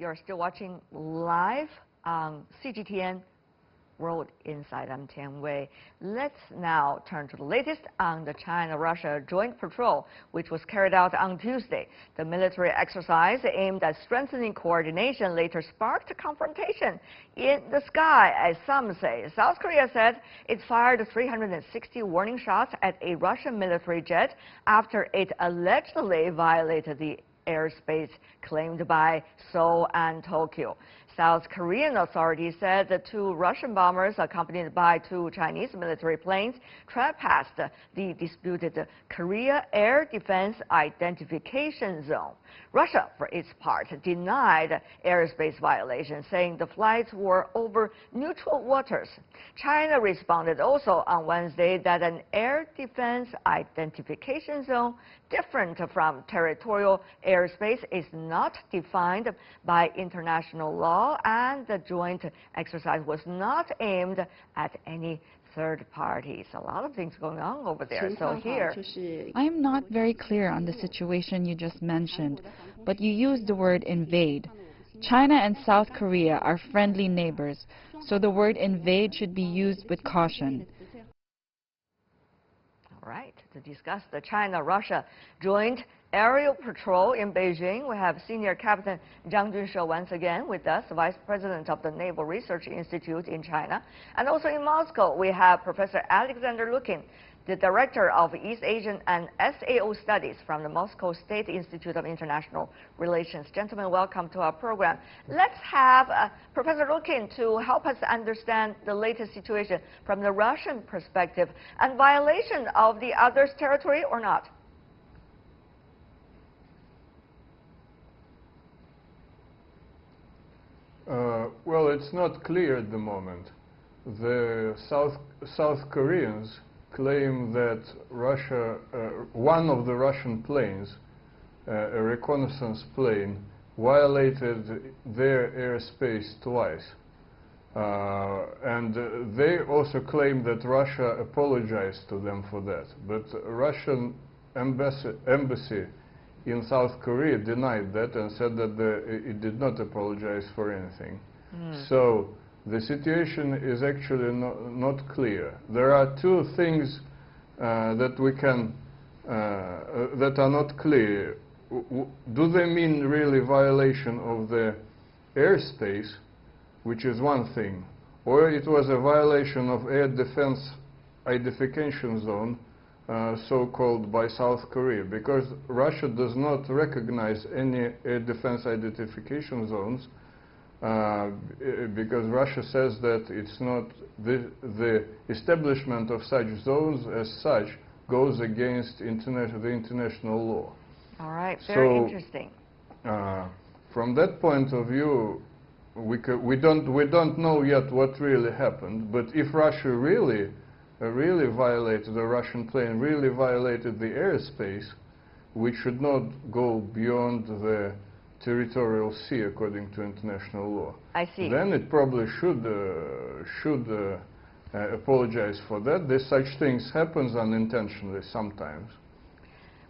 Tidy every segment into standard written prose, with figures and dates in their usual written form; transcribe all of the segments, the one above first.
You're still watching live on CGTN World Insight. I'm Tian Wei. Let's now turn to the latest on the China-Russia joint patrol, which was carried out on Tuesday. The military exercise aimed at strengthening coordination later sparked a confrontation in the sky, as some say. South Korea said it fired 360 warning shots at a Russian military jet after it allegedly violated the airspace claimed by Seoul and Tokyo. South Korean authorities said the two Russian bombers, accompanied by two Chinese military planes, trespassed the disputed Korea Air Defense Identification Zone. Russia, for its part, denied airspace violations, saying the flights were over neutral waters. China responded also on Wednesday that an air defense identification zone, different from territorial airspace, is not defined by international law, and the joint exercise was not aimed at any third parties. A lot of things going on over there. So here, I am not very clear on the situation you just mentioned, but you used the word invade. China and South Korea are friendly neighbors, so the word invade should be used with caution. All right, to discuss the China-Russia joint aerial patrol in Beijing, we have Senior Captain Zhang Junshou once again with us, Vice President of the Naval Research Institute in China. And also in Moscow, we have Professor Alexander Lukin, the Director of East Asian and SAO Studies from the Moscow State Institute of International Relations. Gentlemen, welcome to our program. Let's have Professor Lukin to help us understand the latest situation from the Russian perspective and violation of the other's territory or not. Well, it's not clear at the moment. The South Koreans claim that Russia, one of the Russian planes, a reconnaissance plane, violated their airspace twice. And they also claim that Russia apologized to them for that. But Russian embassy in South Korea denied that and said that it did not apologize for anything. So the situation is actually not clear. There are two things that we can that are not clear. Do they mean really violation of the airspace, which is one thing, or it was a violation of air defense identification zone, so-called by South Korea, because Russia does not recognize any air defense identification zones, because Russia says that it's not the establishment of such zones as such goes against the international law. All right, very interesting. From that point of view, we don't know yet what really happened. But if Russia really violated, the Russian plane really violated the airspace, which should not go beyond the territorial sea according to international law. I see. Then it probably should apologize for that. Such things happens unintentionally sometimes.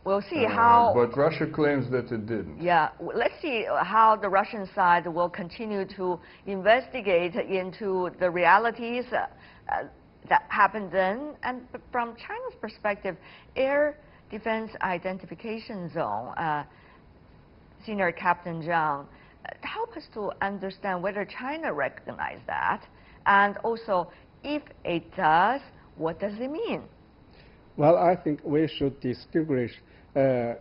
We'll see how. But Russia claims that it didn't. Yeah, let's see how the Russian side will continue to investigate into the realities that happened then. And from China's perspective, air defense identification zone. Senior Captain Zhang, help us to understand whether China recognizes that, and also, if it does, what does it mean? Well, I think we should distinguish territorial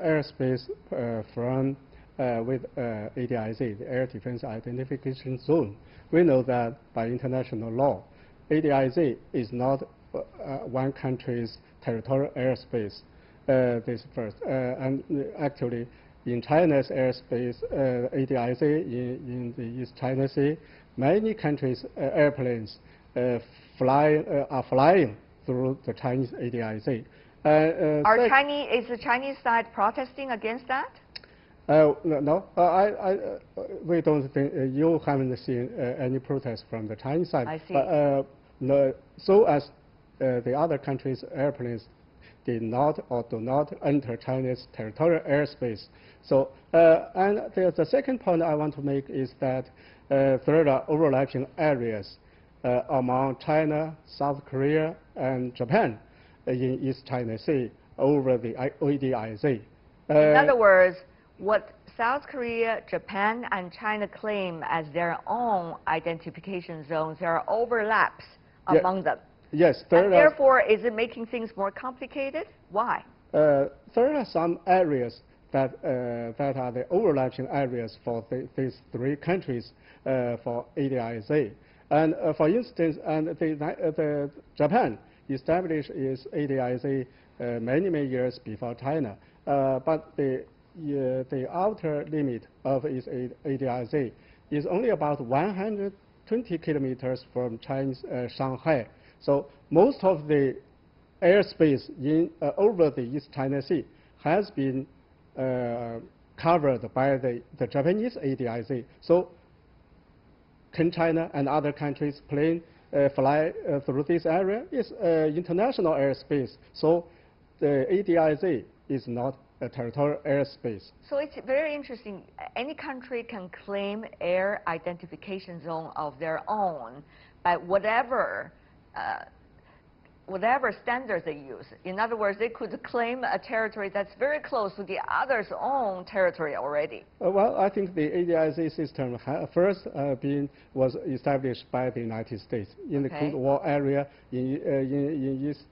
airspace from with ADIZ, the Air Defense Identification Zone. We know that by international law, ADIZ is not one country's territorial airspace. This first, and actually, in China's airspace, ADIZ in the East China Sea, many countries' airplanes are flying through the Chinese ADIZ. Is the Chinese side protesting against that? No, we don't think you haven't seen any protest from the Chinese side. I see. But so as the other countries' airplanes did not or do not enter China's territorial airspace. So, and the second point I want to make is that there are overlapping areas among China, South Korea, and Japan in East China Sea over the ADIZ. In other words, what South Korea, Japan, and China claim as their own identification zones, there are overlaps among them. Yes. And therefore, is it making things more complicated? Why? There are some areas that are the overlapping areas for these three countries for ADIZ. And for instance, the Japan established its ADIZ many years before China, but the outer limit of its ADIZ is only about 120 kilometers from Chinese Shanghai. So most of the airspace over the East China Sea has been covered by the Japanese ADIZ. So can China and other countries fly through this area? It's international airspace. So the ADIZ is not a territorial airspace. So it's very interesting. Any country can claim air identification zone of their own by whatever standards they use. In other words, they could claim a territory that's very close to the other's own territory already. Well, I think the ADIZ system first was established by the United States in the Cold War area in East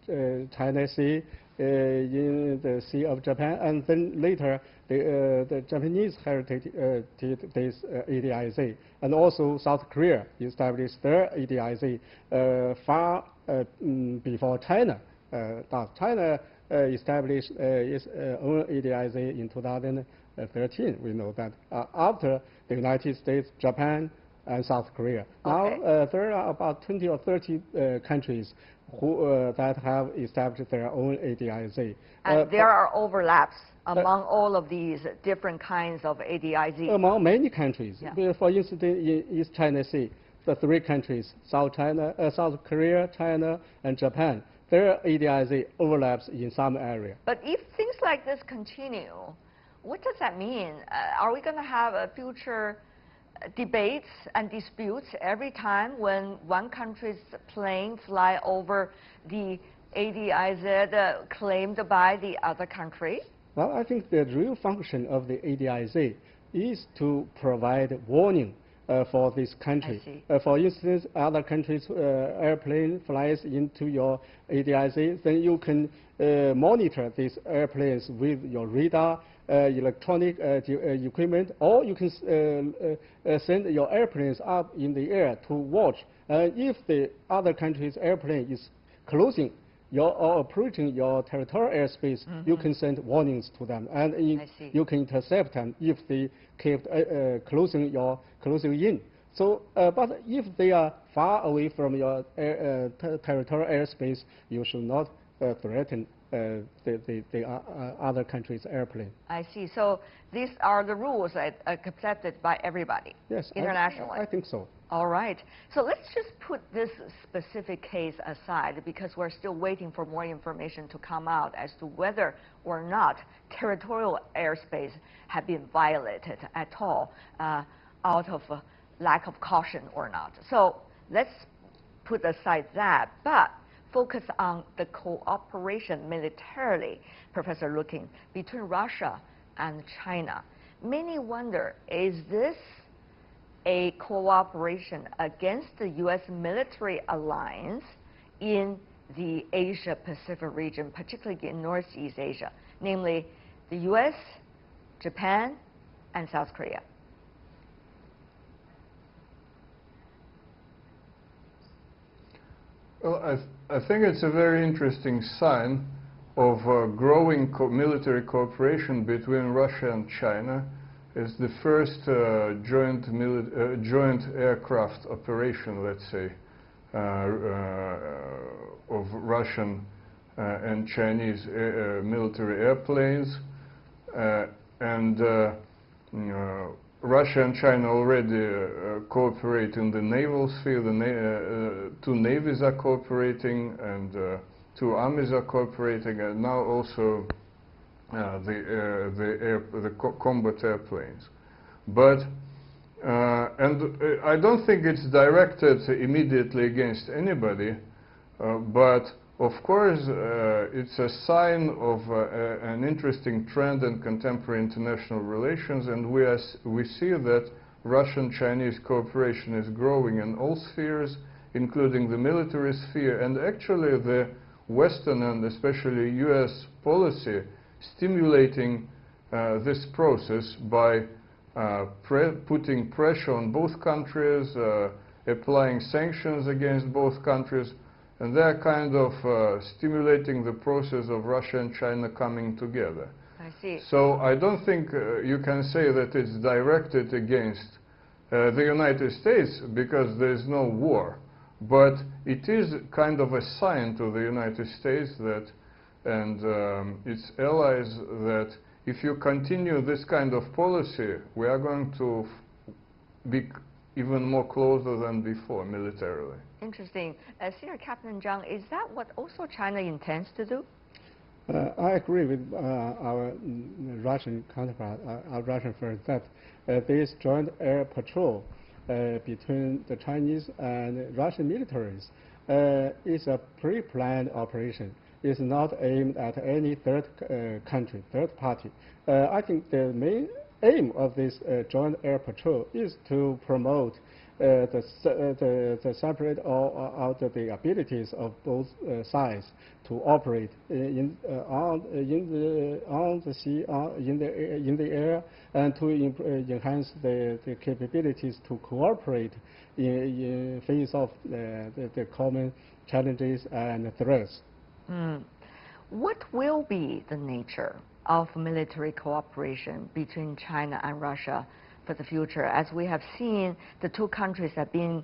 China Sea, in the Sea of Japan, and then later the Japanese heritage this ADIZ, and also South Korea established their ADIZ far before China. China established its own ADIZ in 2013. We know that after the United States, Japan, and South Korea. Okay. Now there are about 20 or 30 countries that have established their own ADIZ. And there are overlaps among all of these different kinds of ADIZ. Among many countries. Yeah. For instance, in East China Sea, the three countries, South Korea, China, and Japan, their ADIZ overlaps in some area. But if things like this continue, what does that mean? Are we going to have a future debates and disputes every time when one country's plane fly over the ADIZ claimed by the other country? Well, I think the real function of the ADIZ is to provide warning for this country. For instance, other countries' airplane flies into your ADIZ, then you can monitor these airplanes with your radar, electronic equipment, or you can send your airplanes up in the air to watch. If the other country's airplane is closing or approaching your territorial airspace, you can send warnings to them, and you can intercept them if they keep closing in. So, but if they are far away from your territorial airspace, you should not threaten the other country's airplane. I see. So these are the rules that are accepted by everybody. Yes, internationally. I think so. All right. So let's just put this specific case aside because we're still waiting for more information to come out as to whether or not territorial airspace had been violated at all out of lack of caution or not. So let's put aside that, but focus on the cooperation militarily, Professor Looking, between Russia and China. Many wonder, is this a cooperation against the U.S. military alliance in the Asia-Pacific region, particularly in Northeast Asia, namely the U.S., Japan, and South Korea? Well, I think it's a very interesting sign of growing military cooperation between Russia and China. It's the first joint aircraft operation, let's say, of Russian and Chinese military airplanes. Russia and China already cooperate in the naval sphere. The two navies are cooperating, and Two armies are cooperating, and now also the combat airplanes. But I don't think it's directed immediately against anybody, but of course it's a sign of an interesting trend in contemporary international relations, and we see that Russian-Chinese cooperation is growing in all spheres, including the military sphere, and actually the Western and especially US policy stimulating this process by putting pressure on both countries, applying sanctions against both countries, and they're kind of stimulating the process of Russia and China coming together. I see. So I don't think you can say that it's directed against the United States, because there is no war. But it is kind of a sign to the United States that, and its allies, that if you continue this kind of policy, we are going to be even more closer than before militarily. Interesting. Senior Captain Zhang, is that what also China intends to do? I agree with our Russian counterpart, our Russian friends, that this joint air patrol between the Chinese and Russian militaries is a pre-planned operation. It's not aimed at any third country, third party. I think the main aim of this joint air patrol is to promote the separate or the abilities of both sides to operate on the sea, in the air, and to enhance the capabilities to cooperate in face of the common challenges and threats. What will be the nature of military cooperation between China and Russia for the future? As we have seen, the two countries have been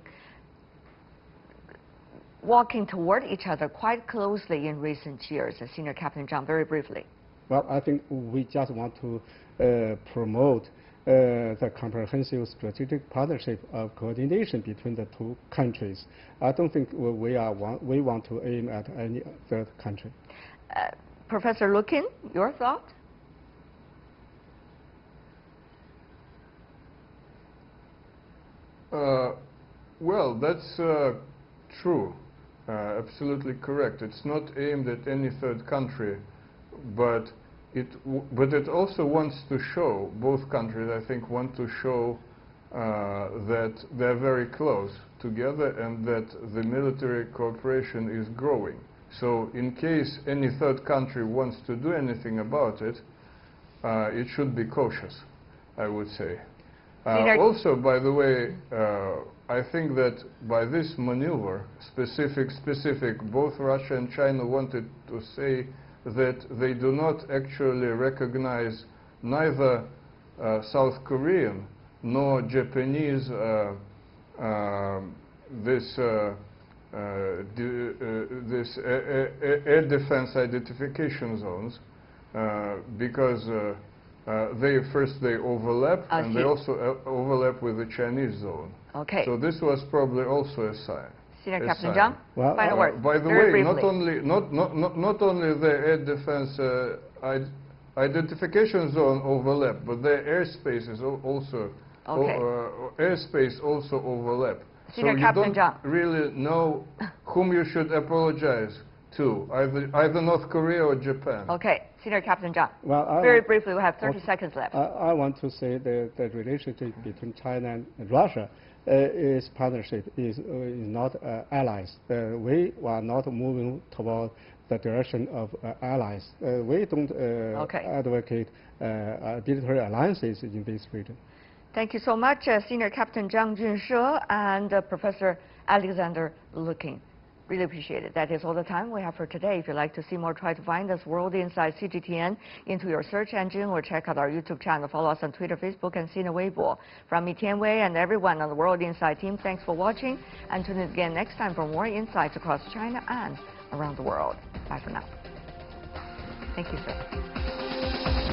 walking toward each other quite closely in recent years. Senior Captain Zhang, very briefly. Well, I think we just want to promote the comprehensive strategic partnership of coordination between the two countries. I don't think we want to aim at any third country. Professor Lukin, your thought? Well, that's true. Absolutely correct. It's not aimed at any third country, but it also wants to show, both countries I think want to show that they're very close together and that the military cooperation is growing. So in case any third country wants to do anything about it, it should be cautious, I would say. Also, by the way, I think that by this maneuver, specific, both Russia and China wanted to say that they do not actually recognize neither South Korean nor Japanese this air defense identification zones, because they overlap, and they also overlap with the Chinese zone. Okay. So this was probably also a sign. Senior Captain Zhang, final word. By the way, not only the air defense identification zone overlap, but their airspace is also airspace also overlap. Senior so Captain you don't Zhang. really know whom you should apologize to, either North Korea or Japan. Okay, Senior Captain Zhang. Well, very briefly, we have 30 seconds left. I want to say the relationship between China and Russia is partnership, is not allies. We are not moving toward the direction of allies. We don't advocate military alliances in this region. Thank you so much, Senior Captain Zhang Junshe and Professor Alexander Lukin. Really appreciate it. That is all the time we have for today. If you'd like to see more, try to find us World Insight CGTN into your search engine, or check out our YouTube channel. Follow us on Twitter, Facebook, and Sina Weibo. From me, Tian Wei, and everyone on the World Insight team, thanks for watching, and tune in again next time for more insights across China and around the world. Bye for now. Thank you, sir.